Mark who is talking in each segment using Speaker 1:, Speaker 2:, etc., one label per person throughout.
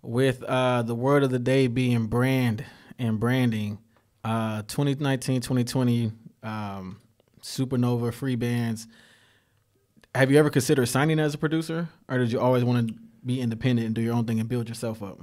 Speaker 1: With the word of the day being brand and branding, 2019, 2020, Supernova, free bands. Have you ever considered signing as a producer, or did you always want to be independent and do your own thing and build yourself up?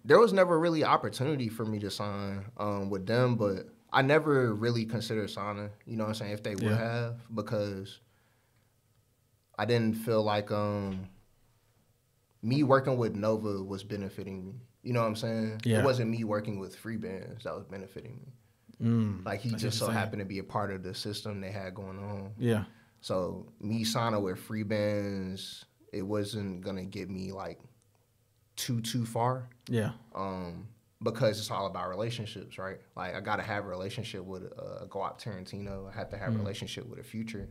Speaker 2: There was never really opportunity for me to sign with them, but I never really considered signing, you know what I'm saying, if they would have, because I didn't feel like me working with Nova was benefiting me. You know what I'm saying?
Speaker 1: Yeah.
Speaker 2: It wasn't me working with free bands that was benefiting me. Like, he just so happened to be a part of the system they had going on.
Speaker 1: Yeah.
Speaker 2: So me signing with free bands, it wasn't going to get me, like, too far.
Speaker 1: Yeah.
Speaker 2: Because it's all about relationships, right? Like, I got to have a relationship with Go-Op Tarantino. I have to have a relationship with a Future.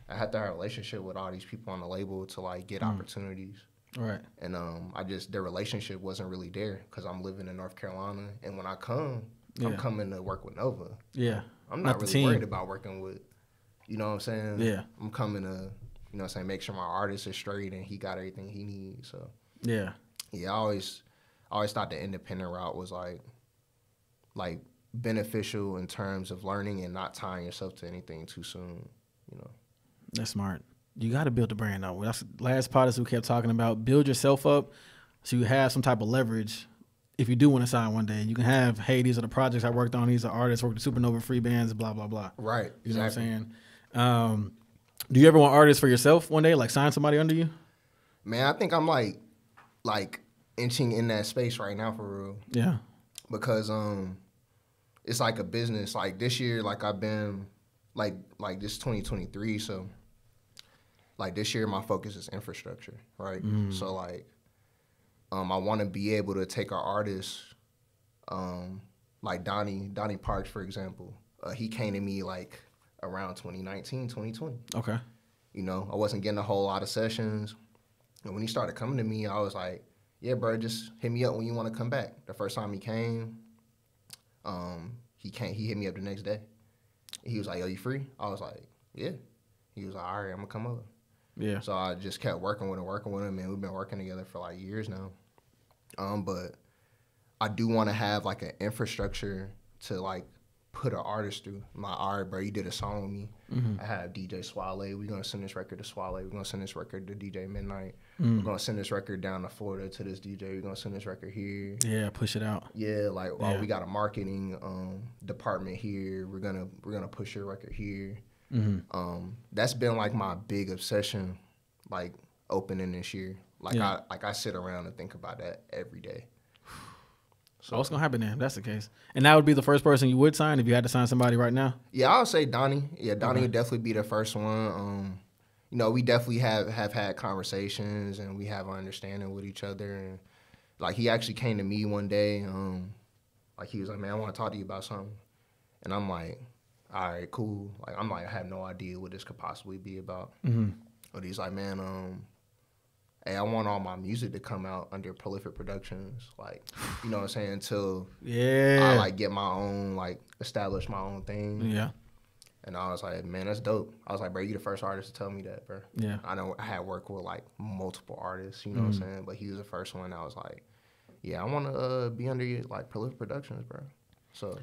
Speaker 2: I have to have a relationship with all these people on the label to, like, get opportunities.
Speaker 1: Right.
Speaker 2: And their relationship wasn't really there because I'm living in North Carolina. And when I come, I'm coming to work with Nova.
Speaker 1: Yeah.
Speaker 2: I'm not really worried about working with, you know what I'm saying?
Speaker 1: Yeah.
Speaker 2: I'm coming to, you know what I'm saying, make sure my artist is straight and he got everything he needs. So,
Speaker 1: yeah.
Speaker 2: Yeah, I always thought the independent route was, like beneficial in terms of learning and not tying yourself to anything too soon, you know.
Speaker 1: That's smart. You got to build the brand though. That's the last podcast we kept talking about. Build yourself up so you have some type of leverage. If you do want to sign one day, you can have, hey, these are the projects I worked on. These are artists, worked with Supernova, free bands, blah, blah, blah.
Speaker 2: Right.
Speaker 1: You know what I'm saying? Do you ever want artists for yourself one day, like sign somebody under you?
Speaker 2: Man, I think I'm like inching in that space right now for real.
Speaker 1: Yeah.
Speaker 2: Because it's like a business. Like this year, like I've been like this 2023, so like this year my focus is infrastructure, right? So like I want to be able to take our artists, like Donnie Parks, for example. He came to me like around 2019, 2020.
Speaker 1: Okay.
Speaker 2: You know, I wasn't getting a whole lot of sessions. And when he started coming to me, I was like, yeah, bro, just hit me up when you want to come back. The first time he came, he hit me up the next day. He was like, yo, you free? I was like, yeah. He was like, all right, I'm going to come over.
Speaker 1: Yeah.
Speaker 2: So I just kept working with him, and we've been working together for like years now. But I do want to have like an infrastructure to like put an artist through. I'm like, all right, bro, you did a song with me. I have DJ Swale. We're going to send this record to Swale. We're going to send this record to DJ Midnight. We're going to send this record down to Florida to this DJ. We're going to send this record here.
Speaker 1: Yeah, push it out.
Speaker 2: Yeah, like, oh, we got a marketing department here. We're gonna push your record here. That's been like my big obsession, like opening this year. Like I sit around and think about that every day.
Speaker 1: So what's gonna happen then if that's the case? And that would be the first person you would sign if you had to sign somebody right now?
Speaker 2: Yeah, I would say Donnie. Yeah, Donnie would definitely be the first one. You know, we definitely have had conversations and we have an understanding with each other. And like he actually came to me one day. Like he was like, man, I want to talk to you about something. And I'm like, all right, cool. Like I'm like, I have no idea what this could possibly be about. But he's like, man, hey, I want all my music to come out under Prolific Productions, like, you know what I'm saying, until I, like, get my own, like, establish my own thing.
Speaker 1: Yeah.
Speaker 2: And I was like, man, that's dope. I was like, bro, you the first artist to tell me that, bro.
Speaker 1: Yeah.
Speaker 2: I know I had worked with, like, multiple artists, you know what I'm saying, but he was the first one that was like, yeah, I want to be under, like, Prolific Productions, bro. So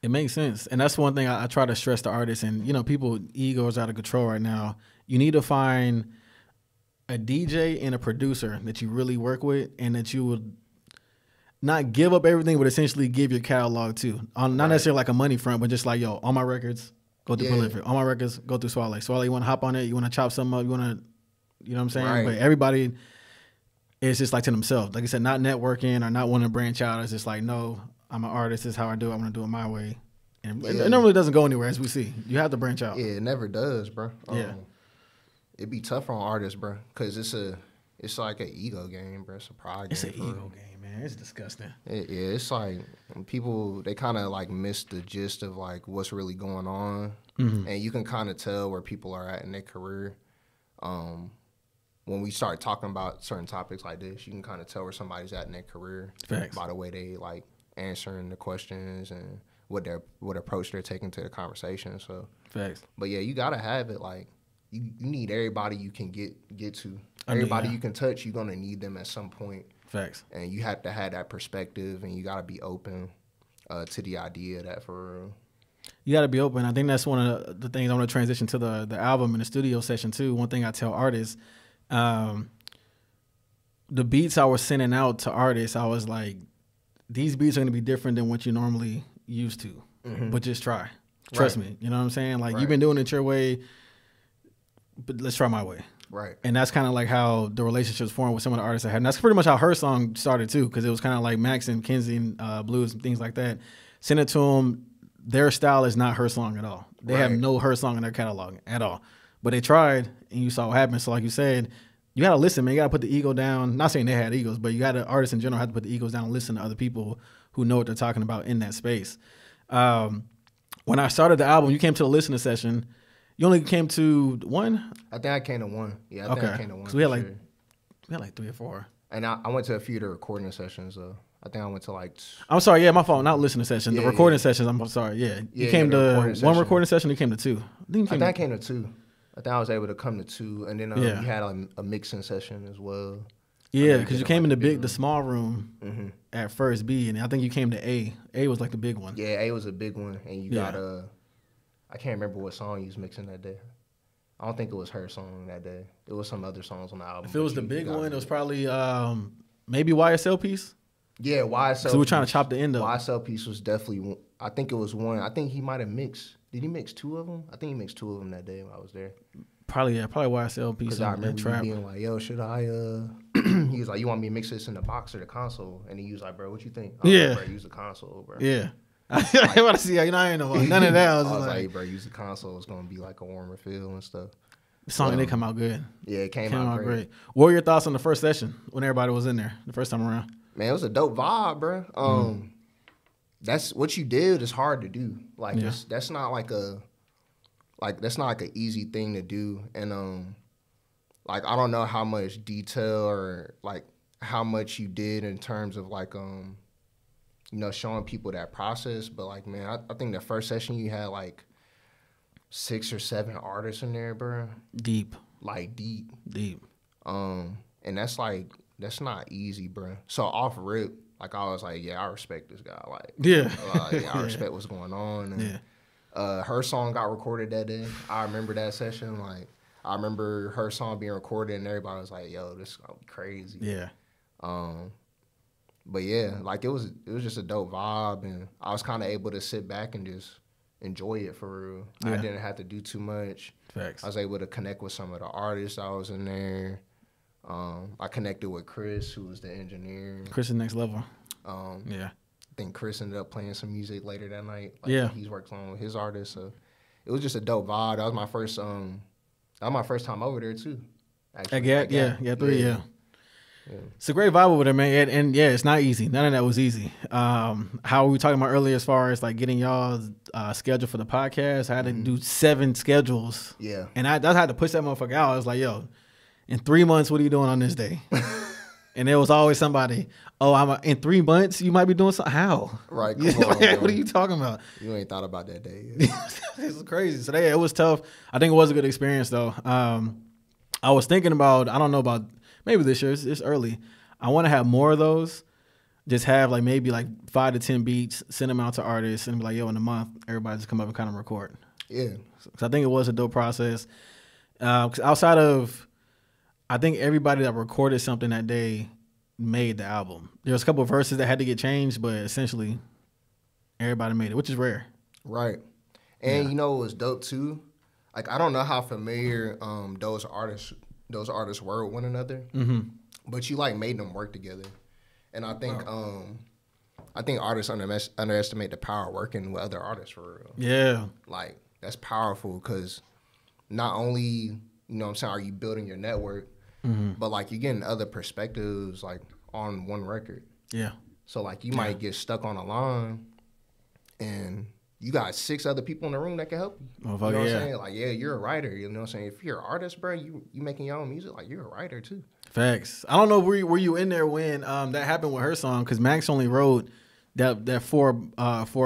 Speaker 1: it makes sense. And that's one thing I try to stress to artists. And, you know, people, egos out of control right now. You need to find a DJ and a producer that you really work with and that you would not give up everything, but essentially give your catalog to. Not necessarily like a money front, but just like, yo, all my records, go through Prolific. All my records, go through Swale. Swale, you want to hop on it? You want to chop something up? You want to, you know what I'm saying?
Speaker 2: Right.
Speaker 1: But everybody is just like to themselves. Like I said, not networking or not wanting to branch out. It's just like, no, I'm an artist. This is how I do it. I'm going to do it my way. And it normally doesn't go anywhere, as we see. You have to branch out.
Speaker 2: Yeah, it never does, bro.
Speaker 1: Yeah.
Speaker 2: It'd be tough on artists, bro, because it's like an ego game, bro. It's a pride game.
Speaker 1: It's an ego game, man. It's disgusting.
Speaker 2: It's like people, they kind of like miss the gist of like what's really going on, and you can kind of tell where people are at in their career. When we start talking about certain topics like this, you can kind of tell where somebody's at in their career.
Speaker 1: Facts.
Speaker 2: By the way they like answering the questions and what approach they're taking to the conversation. So,
Speaker 1: Facts.
Speaker 2: But yeah, you gotta have it like. You need everybody you can get to. Everybody you can touch, you're going to need them at some point.
Speaker 1: Facts.
Speaker 2: And you have to have that perspective, and you got to be open to the idea of that for real.
Speaker 1: You got to be open. I think that's one of the things I want to transition to the album and the studio session too. One thing I tell artists, the beats I was sending out to artists, I was like, these beats are going to be different than what you normally used to, but just try. Trust me. You know what I'm saying? Like, you've been doing it your way, but let's try my way.
Speaker 2: Right.
Speaker 1: And that's kind of like how the relationships formed with some of the artists I had. And that's pretty much how her song started too, because it was kind of like Max and Kenzie and Blues and things like that. Send it to them. Their style is not her song at all. They have no her song in their catalog at all. But they tried, and you saw what happened. So like you said, you got to listen, man. You got to put the ego down. Not saying they had egos, but you got to, artists in general have to put the egos down and listen to other people who know what they're talking about in that space. When I started the album, you came to the listening session. You only came to one?
Speaker 2: I think I came to one. Yeah, I think I came to one.
Speaker 1: So we had like 3 or 4.
Speaker 2: And I went to a few of the recording sessions. I think I went to like...
Speaker 1: I'm sorry, yeah, my fault. Not listening session. The recording sessions, I'm sorry, yeah. You came to one recording session, you came to 2.
Speaker 2: I think I came to 2. I think I was able to come to 2. And then we had a mixing session as well.
Speaker 1: Yeah, because you came in the small room at first B, and I think you came to A. A was like the big one.
Speaker 2: Yeah, A was a big one, and you got I can't remember what song you was mixing that day. I don't think it was her song that day. It was some other songs on the album.
Speaker 1: If it was the big one, it was probably maybe YSL piece.
Speaker 2: Yeah, YSL.
Speaker 1: Because we were trying to chop the end up.
Speaker 2: YSL piece was definitely. I think it was one. I think he might have mixed. Did he mix 2 of them? I think he mixed 2 of them that day when I was there.
Speaker 1: Probably YSL piece.
Speaker 2: Because I remember you being like, "Yo, should I?" He was like, "You want me to mix this in the box or the console?" And he was like, "Bro, what you think?" Like, bro, use the console, bro.
Speaker 1: Yeah. I want to see, I ain't know none of that. I was
Speaker 2: like, hey, bro, use the console. It's going to be like a warmer feel and stuff.
Speaker 1: The song did come out good.
Speaker 2: Yeah, it came out great.
Speaker 1: What were your thoughts on the first session when everybody was in there the first time around?
Speaker 2: Man, it was a dope vibe, bro. That's what you did is hard to do. Like, that's not like that's not like an easy thing to do. And like, I don't know how much detail or like how much you did in terms of like you know, showing people that process. But like, man, I think the first session you had like 6 or 7 artists in there, bro.
Speaker 1: Deep.
Speaker 2: Like deep.
Speaker 1: And
Speaker 2: that's like, that's not easy, bro. So off rip, like I was like, yeah, I respect this guy. Like, I respect what's going on. And, her song got recorded that day. I remember that session. Like, I remember her song being recorded, and everybody was like, "Yo, this is gonna be crazy."
Speaker 1: Yeah.
Speaker 2: But yeah, like it was just a dope vibe, and I was kind of able to sit back and just enjoy it for real. I didn't have to do too much.
Speaker 1: Facts.
Speaker 2: I was able to connect with some of the artists I was in there. I connected with Chris, who was the engineer.
Speaker 1: Chris is next level.
Speaker 2: I think Chris ended up playing some music later that night. Like, he's worked on with his artists, so it was just a dope vibe. That was my first. That was my first time over there too. Actually,
Speaker 1: Yeah. It's a great vibe over there, man. And it's not easy. None of that was easy. How we were talking about earlier, as far as like getting y'all's schedule for the podcast, I had to do 7 schedules.
Speaker 2: Yeah,
Speaker 1: and I had to push that motherfucker out. I was like, yo, in 3 months, what are you doing on this day? And there was always somebody, in 3 months, you might be doing something. How?
Speaker 2: Right. Come on,
Speaker 1: what are you talking about?
Speaker 2: You ain't thought about that day yet.
Speaker 1: It's crazy. So it was tough. I think it was a good experience, though. I was thinking about, I don't know about, maybe this year, it's early. I want to have more of those. Just have like maybe like 5 to 10 beats, send them out to artists, and be like, yo, in a month, everybody just come up and kind of record.
Speaker 2: Yeah.
Speaker 1: So I think it was a dope process. 'Cause outside of, I think everybody that recorded something that day made the album. There was a couple of verses that had to get changed, but essentially everybody made it, which is rare.
Speaker 2: Right. And you know what was dope too? Like, I don't know how familiar those artists were with one another, but you like made them work together. And I think artists underestimate the power of working with other artists for real.
Speaker 1: Yeah.
Speaker 2: Like, that's powerful because not only, you know what I'm saying, are you building your network, but like you're getting other perspectives like on one record.
Speaker 1: Yeah.
Speaker 2: So like you might get stuck on a line and you got 6 other people in the room that can help you. You know what I'm saying? Like, yeah, you're a writer. You know what I'm saying? If you're an artist, bro, you making your own music, like you're a writer too.
Speaker 1: Facts. I don't know, were you in there when that happened with her song? Because Max only wrote that 4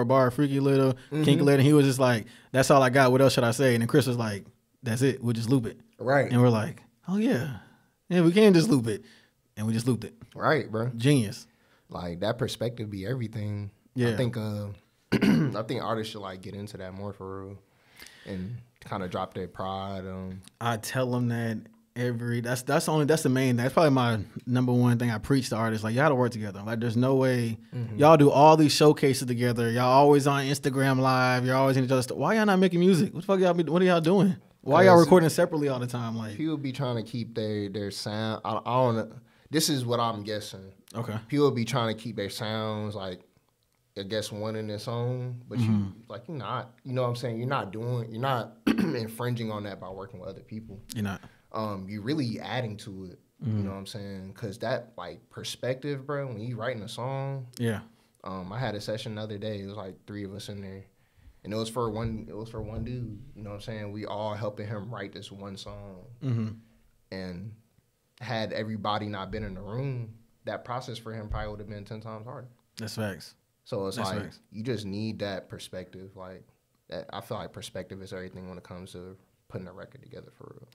Speaker 1: bar Freaky Little, Kinky Little, and he was just like, that's all I got. What else should I say? And then Chris was like, that's it. We'll just loop it.
Speaker 2: Right.
Speaker 1: And we're like, oh yeah. Yeah, we can just loop it. and we just looped it.
Speaker 2: Right, bro.
Speaker 1: Genius.
Speaker 2: Like that perspective be everything.
Speaker 1: Yeah.
Speaker 2: I think I think artists should like get into that more for real, and kind of drop their pride.
Speaker 1: I tell them that that's the main thing. That's probably my number one thing I preach to artists. Like, y'all gotta work together. Like, there's no way y'all do all these showcases together. Y'all always on Instagram Live. You're always in each other's stuff. Why y'all not making music? What the fuck what are y'all doing? Why y'all recording separately all the time? Like,
Speaker 2: people be trying to keep their sound. I don't know. This is what I'm guessing.
Speaker 1: Okay.
Speaker 2: People be trying to keep their sounds like, I guess, one in its own, but you're not. You know what I'm saying? You're not infringing on that by working with other people.
Speaker 1: You're not.
Speaker 2: You're really adding to it. You know what I'm saying? Because that like perspective, bro. When you writing a song,
Speaker 1: yeah.
Speaker 2: I had a session the other day. It was like 3 of us in there, and it was for one dude. You know what I'm saying? We all helping him write this one song, and had everybody not been in the room, that process for him probably would have been 10 times harder.
Speaker 1: That's facts.
Speaker 2: So it's you just need that perspective. Like that, I feel like perspective is everything when it comes to putting a record together for real.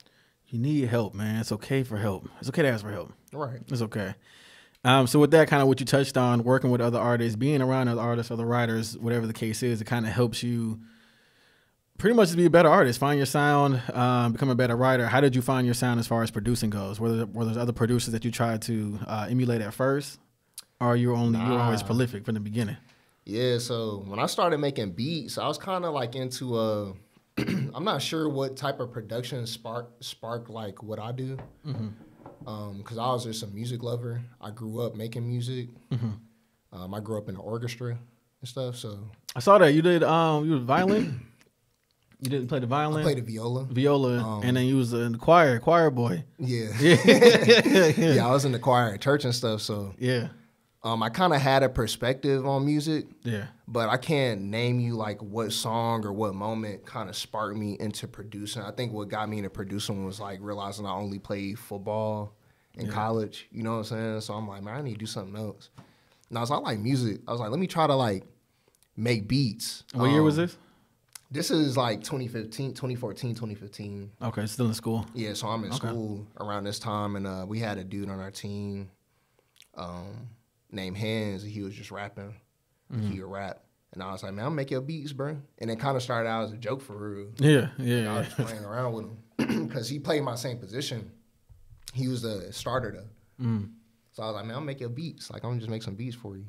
Speaker 1: You need help, man. It's okay for help. It's okay to ask for help.
Speaker 2: Right.
Speaker 1: It's okay. So with that, kind of what you touched on, working with other artists, being around other artists, other writers, whatever the case is, it kind of helps you pretty much to be a better artist, find your sound, become a better writer. How did you find your sound as far as producing goes? Were there other producers that you tried to emulate at first, or you were always prolific from the beginning?
Speaker 2: Yeah. So when I started making beats, I was kind of like into I'm not sure what type of production sparked like what I do. Because I was just a music lover. I grew up making music. I grew up in the orchestra and stuff. So
Speaker 1: I saw that you did. You was violin. You didn't play the violin.
Speaker 2: I played the viola.
Speaker 1: And then you was in the choir boy.
Speaker 2: Yeah. Yeah. I was in the choir at church and stuff. So
Speaker 1: yeah.
Speaker 2: I kind of had a perspective on music.
Speaker 1: Yeah.
Speaker 2: But I can't name you like what song or what moment kind of sparked me into producing. I think what got me into producing was like realizing I only played football in college. You know what I'm saying? So I'm like, man, I need to do something else. And I like music. I was like, let me try to like make beats.
Speaker 1: What year was this?
Speaker 2: This is like 2014, 2015.
Speaker 1: Okay, still in school.
Speaker 2: Yeah, so I'm in school around this time, and we had a dude on our team named Hands, and he was just rapping. He would rap. And I was like, man, I'll make your beats, bro. And it kind of started out as a joke for real.
Speaker 1: Yeah.
Speaker 2: Like, I was just playing around with him because he played my same position. He was the starter, though. So I was like, man, I'll make your beats. Like, I'm going to just make some beats for you.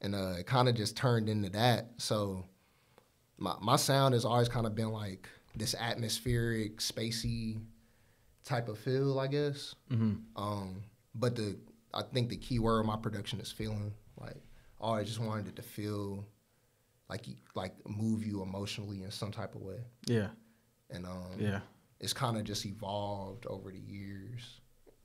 Speaker 2: And it kind of just turned into that. So my sound has always kind of been like this atmospheric, spacey type of feel, I guess. But I think the key word of my production is feeling. Like, I always just wanted it to feel like move you emotionally in some type of way. Yeah. And it's kind of just evolved over the years.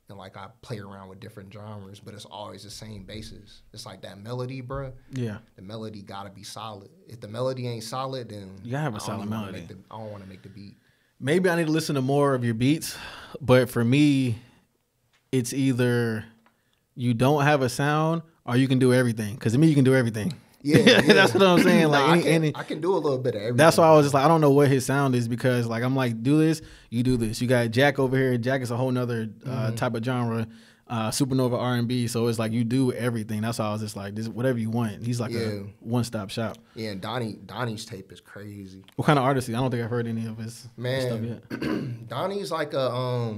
Speaker 2: And like I play around with different genres, but it's always the same basis. It's like that melody, bro. Yeah. The melody gotta be solid. If the melody ain't solid, then
Speaker 1: you gotta have a solid melody.
Speaker 2: I don't want to make the beat.
Speaker 1: Maybe I need to listen to more of your beats, but for me, it's either you don't have a sound or you can do everything. Because to me, you can do everything. Yeah. That's what I'm saying. Like
Speaker 2: I can do a little bit of everything.
Speaker 1: That's why I was just like, I don't know what his sound is, because like I'm like, do this, you do this. You got Jack over here. Jack is a whole nother type of genre, supernova R&B. So it's like you do everything. That's why I was just like, this whatever you want. He's like a one-stop shop.
Speaker 2: Yeah, and Donnie's tape is crazy.
Speaker 1: What kind of artist is he? I don't think I've heard any of his stuff yet.
Speaker 2: Donnie's like a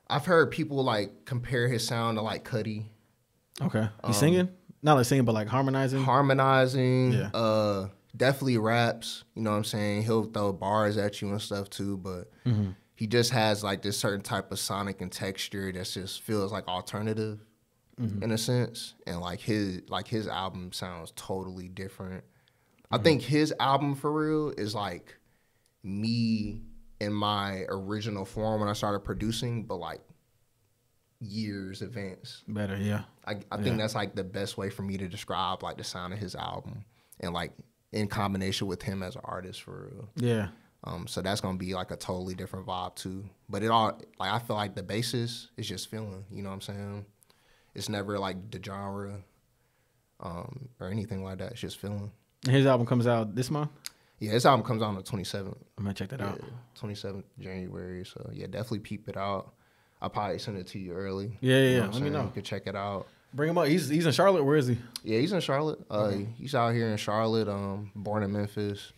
Speaker 2: I've heard people like compare his sound to like Cudi.
Speaker 1: Okay. He's singing? Not like singing, but like harmonizing?
Speaker 2: Yeah. Definitely raps. You know what I'm saying? He'll throw bars at you and stuff too, but he just has like this certain type of sonic and texture that just feels like alternative in a sense. And like his album sounds totally different. I think his album for real is like me in my original form when I started producing, but like years advance.
Speaker 1: Better, yeah.
Speaker 2: I think that's like the best way for me to describe like the sound of his album, and like in combination with him as an artist for real. Yeah. So that's gonna be like a totally different vibe too. But it all like I feel like the basis is just feeling. You know what I'm saying? It's never like the genre or anything like that. It's just feeling.
Speaker 1: His album comes out this month?
Speaker 2: Yeah, his album comes out on the 27th.
Speaker 1: I'm gonna check that out.
Speaker 2: 27th January. So yeah, definitely peep it out. I'll probably send it to you early.
Speaker 1: Yeah,
Speaker 2: You know
Speaker 1: Let me know.
Speaker 2: You can check it out.
Speaker 1: Bring him up. He's in Charlotte. Where is he?
Speaker 2: Yeah, he's in Charlotte.
Speaker 1: Okay.
Speaker 2: He's out here in Charlotte. Born in Memphis,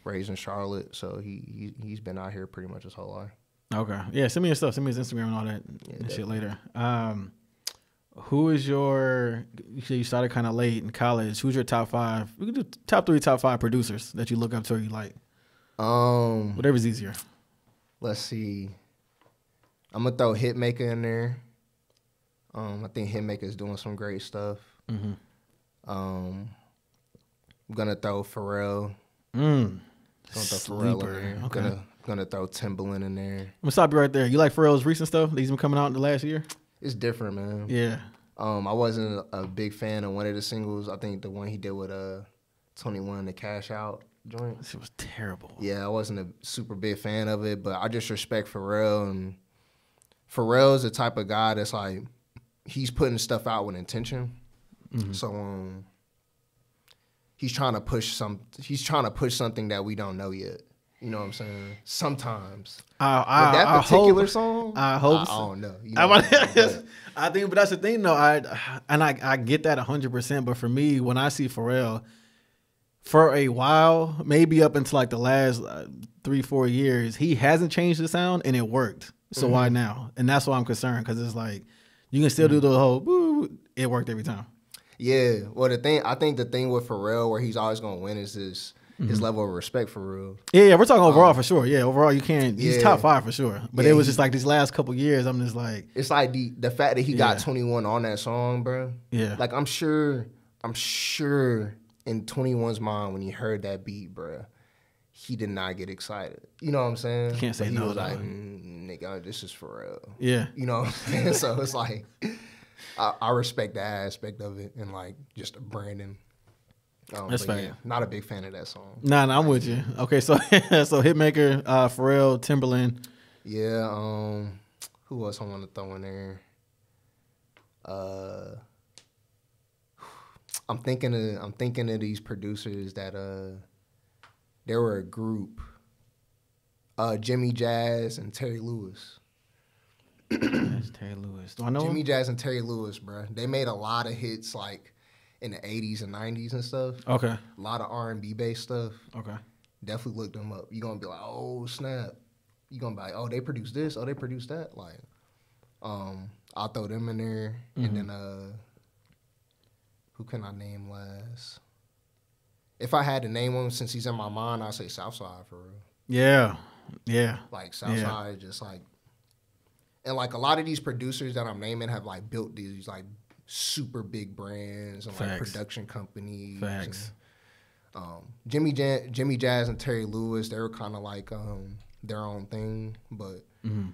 Speaker 2: raised in Charlotte. So he's been out here pretty much his whole life.
Speaker 1: Okay. Yeah, send me your stuff. Send me his Instagram and all that and shit later. Who is your? You said you started kind of late in college. Who's your top 5? We can do top 3, top 5 producers that you look up to or you like. Whatever's easier.
Speaker 2: Let's see. I'm gonna throw Hitmaker in there. I think Hitmaker's doing some great stuff.
Speaker 1: Mm-hmm.
Speaker 2: I'm gonna throw Pharrell.
Speaker 1: Gonna
Speaker 2: throw Pharrell in there.
Speaker 1: Okay.
Speaker 2: Gonna throw Timbaland in there.
Speaker 1: I'm gonna stop you right there. You like Pharrell's recent stuff that he's been coming out in the last year?
Speaker 2: It's different, man.
Speaker 1: Yeah.
Speaker 2: I wasn't a big fan of one of the singles. I think the one he did with 21, the Cash Out joint.
Speaker 1: This was terrible.
Speaker 2: Yeah, I wasn't a super big fan of it, but I just respect Pharrell. And Pharrell's the type of guy that's like, he's putting stuff out with intention. Mm-hmm. So he's trying to push something that we don't know yet. You know what I'm saying? Sometimes. That particular song,
Speaker 1: I hope so.
Speaker 2: I don't know. You know
Speaker 1: I think, but that's the thing, though. I get that 100%. But for me, when I see Pharrell, for a while, maybe up until like the last 3-4 years, he hasn't changed the sound, and it worked. So why now? And that's why I'm concerned, because it's like you can still do the whole boo. It worked every time.
Speaker 2: Yeah. Well, I think the thing with Pharrell, where he's always gonna win, is his level of respect for real.
Speaker 1: Yeah, we're talking overall for sure. Yeah, overall you can't. He's top 5 for sure. But it was just like these last couple years, I'm just like,
Speaker 2: it's like the fact that he got 21 on that song, bro.
Speaker 1: Yeah.
Speaker 2: Like I'm sure in 21's mind when he heard that beat, bro, he did not get excited. You know what I'm saying?
Speaker 1: You can't say no.
Speaker 2: He was like, nigga, this is Pharrell.
Speaker 1: Yeah.
Speaker 2: You know what I'm saying? So it's like, I respect that aspect of it, and like just Brandon.
Speaker 1: That's fair. Yeah,
Speaker 2: not a big fan of that song.
Speaker 1: Nah, I'm with you. Okay, so Hitmaker, Pharrell, Timbaland.
Speaker 2: Yeah. Who else I want to throw in there? I'm thinking of these producers that they were a group. Jimmy Jazz and Terry Lewis.
Speaker 1: That's Terry Lewis. Do I know
Speaker 2: Jimmy
Speaker 1: him?
Speaker 2: Jazz and Terry Lewis, bro. They made a lot of hits like in the 80s and 90s and stuff.
Speaker 1: Okay.
Speaker 2: A lot of R&B based stuff.
Speaker 1: Okay.
Speaker 2: Definitely look them up. You're going to be like, oh, snap. You're going to be like, oh, they produced this. Oh, they produced that. Like, I'll throw them in there. Mm-hmm. And then, who can I name last? If I had to name one, since he's in my mind, I'd say Southside for real.
Speaker 1: Yeah. Yeah.
Speaker 2: Like, Southside just like, and like a lot of these producers that I'm naming have like built these like super big brands and like production companies.
Speaker 1: Facts.
Speaker 2: And, Jimmy Jazz and Terry Lewis, they were kind of like their own thing, but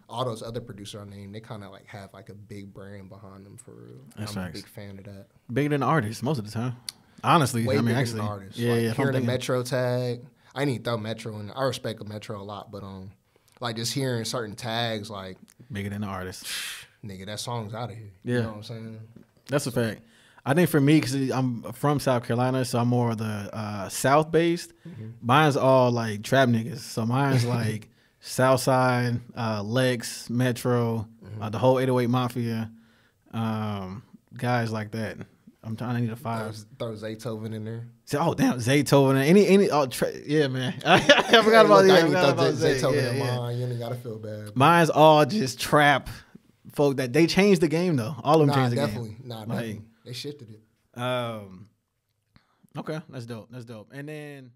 Speaker 2: all those other producers I named, they kind of like have like a big brand behind them for real.
Speaker 1: That's
Speaker 2: I'm
Speaker 1: facts.
Speaker 2: a big fan of that.
Speaker 1: Bigger than artists most of the time. Honestly,
Speaker 2: way bigger
Speaker 1: actually,
Speaker 2: than artists.
Speaker 1: Yeah,
Speaker 2: like,
Speaker 1: yeah.
Speaker 2: Hearing the Metro tag, I didn't throw Metro in. I respect Metro a lot, but like just hearing certain tags, like
Speaker 1: bigger than the artist.
Speaker 2: Nigga, that song's out of here.
Speaker 1: Yeah.
Speaker 2: You know what I'm saying?
Speaker 1: That's a fact. I think for me, because I'm from South Carolina, so I'm more of the South-based. Mm-hmm. Mine's all like trap niggas. So mine's like Southside, Lex, Metro, the whole 808 Mafia, guys like that. I'm trying to need a 5.
Speaker 2: Throw Zaytoven in there.
Speaker 1: Oh damn, Zaytoven. Yeah, man. I forgot about
Speaker 2: Zaytoven in mine. You ain't gotta feel bad.
Speaker 1: Mine's all just trap folk that they changed the game though. All of them changed the game.
Speaker 2: Definitely. They shifted it.
Speaker 1: Okay, that's dope. And then